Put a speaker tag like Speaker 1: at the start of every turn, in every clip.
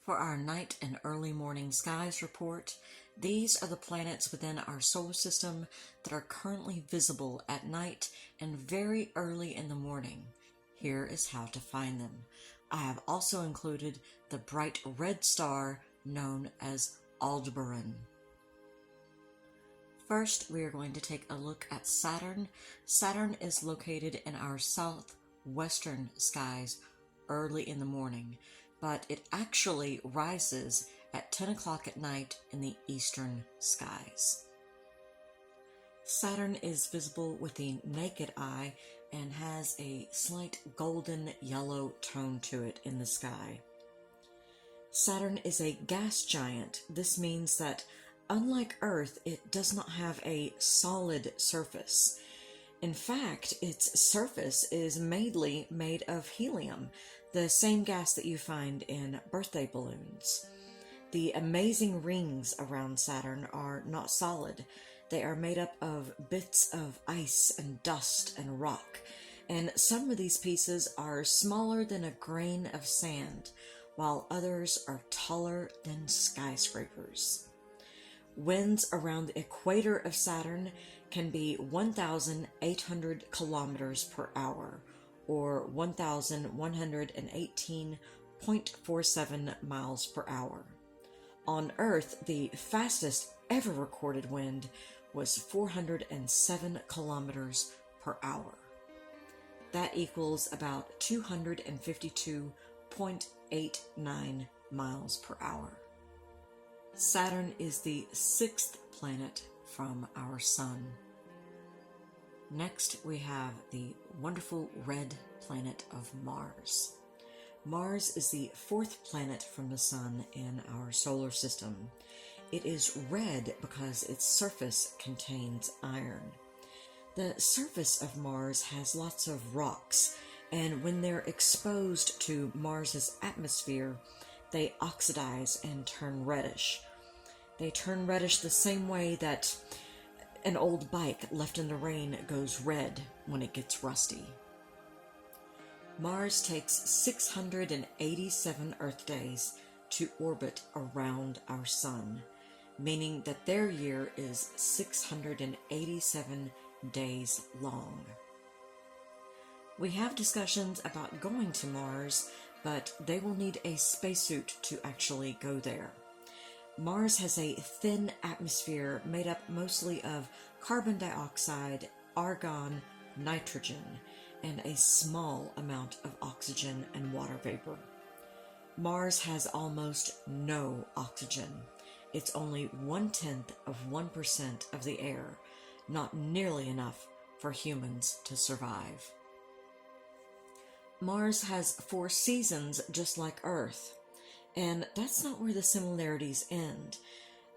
Speaker 1: For our night and early morning skies report, these are the planets within our solar system that are currently visible at night and very early in the morning. Here is how to find them. I have also included the bright red star known as Alderbaran. First, we are going to take a look at Saturn. Saturn is located in our southwestern skies early in the morning, but it actually rises at 10 o'clock at night in the eastern skies. Saturn is visible with the naked eye and has a slight golden yellow tone to it in the sky. Saturn is a gas giant. This means that unlike Earth, it does not have a solid surface. In fact, its surface is mainly made of helium, the same gas that you find in birthday balloons. The amazing rings around Saturn are not solid. They are made up of bits of ice and dust and rock, and some of these pieces are smaller than a grain of sand, while others are taller than skyscrapers. Winds around the equator of Saturn can be 1,800 kilometers per hour, or 1,118.47 miles per hour. On Earth, the fastest ever recorded wind was 407 kilometers per hour. That equals about 252.89 miles per hour. Saturn is the sixth planet from our Sun. Next, we have the wonderful red planet of Mars. Mars is the fourth planet from the Sun in our solar system. It is red because its surface contains iron. The surface of Mars has lots of rocks, and when they're exposed to Mars's atmosphere, they oxidize and turn reddish. They turn reddish the same way that an old bike left in the rain goes red when it gets rusty. Mars takes 687 Earth days to orbit around our Sun, meaning that their year is 687 days long. We have discussions about going to Mars, but they will need a spacesuit to actually go there. Mars has a thin atmosphere made up mostly of carbon dioxide, argon, nitrogen, and a small amount of oxygen and water vapor. Mars has almost no oxygen. It's only 0.1% of the air, not nearly enough for humans to survive. Mars has 4 seasons just like Earth, and that's not where the similarities end.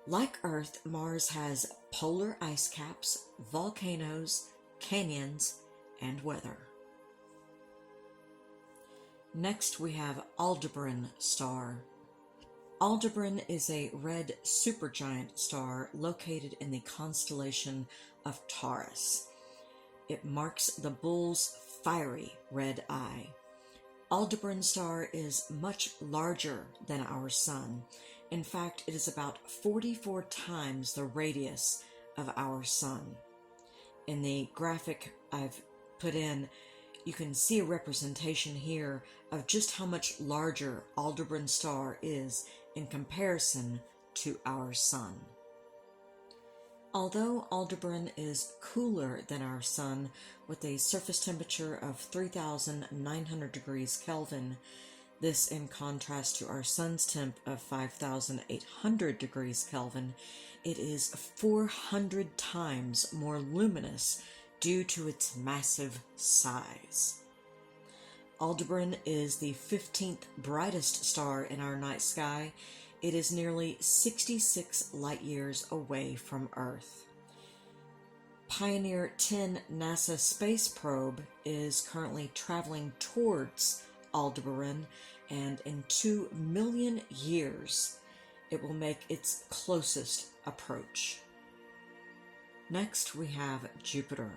Speaker 1: Like Earth, Mars has polar ice caps, volcanoes, canyons, and weather. Next, we have Alderbaran Star. Alderbaran is a red supergiant star located in the constellation of Taurus. It marks the bull's fiery red eye. Alderbaran Star is much larger than our Sun. In fact, it is about 44 times the radius of our Sun. In the graphic I've put in, you can see a representation here of just how much larger Alderbaran Star is in comparison to our Sun. Although Alderbaran is cooler than our Sun, with a surface temperature of 3,900 degrees Kelvin, this in contrast to our Sun's temp of 5,800 degrees Kelvin, it is 400 times more luminous due to its massive size. Alderbaran is the 15th brightest star in our night sky. It is nearly 66 light years away from Earth. Pioneer 10 NASA space probe is currently traveling towards Alderbaran, and in 2 million years, it will make its closest approach. Next, we have Jupiter.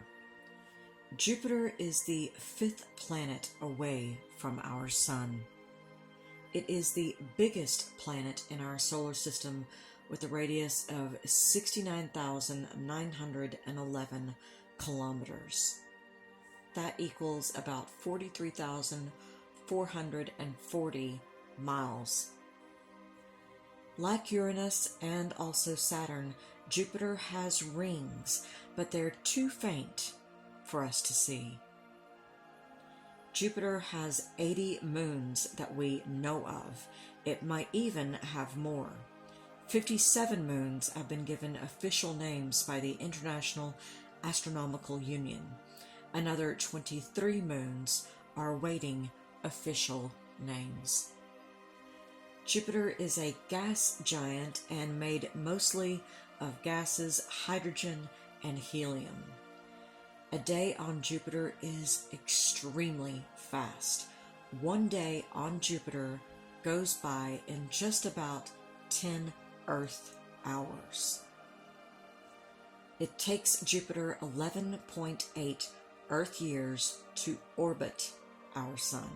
Speaker 1: Jupiter is the 5th planet away from our Sun. It is the biggest planet in our solar system with a radius of 69,911 kilometers. That equals about 43,440 miles. Like Uranus and also Saturn, Jupiter has rings, but they're too faint for us to see. Jupiter has 80 moons that we know of. It might even have more. 57 moons have been given official names by the International Astronomical Union. Another 23 moons are awaiting official names. Jupiter is a gas giant and made mostly of gases, hydrogen, and helium. A day on Jupiter is extremely fast. One day on Jupiter goes by in just about 10 Earth hours. It takes Jupiter 11.8 Earth years to orbit our Sun.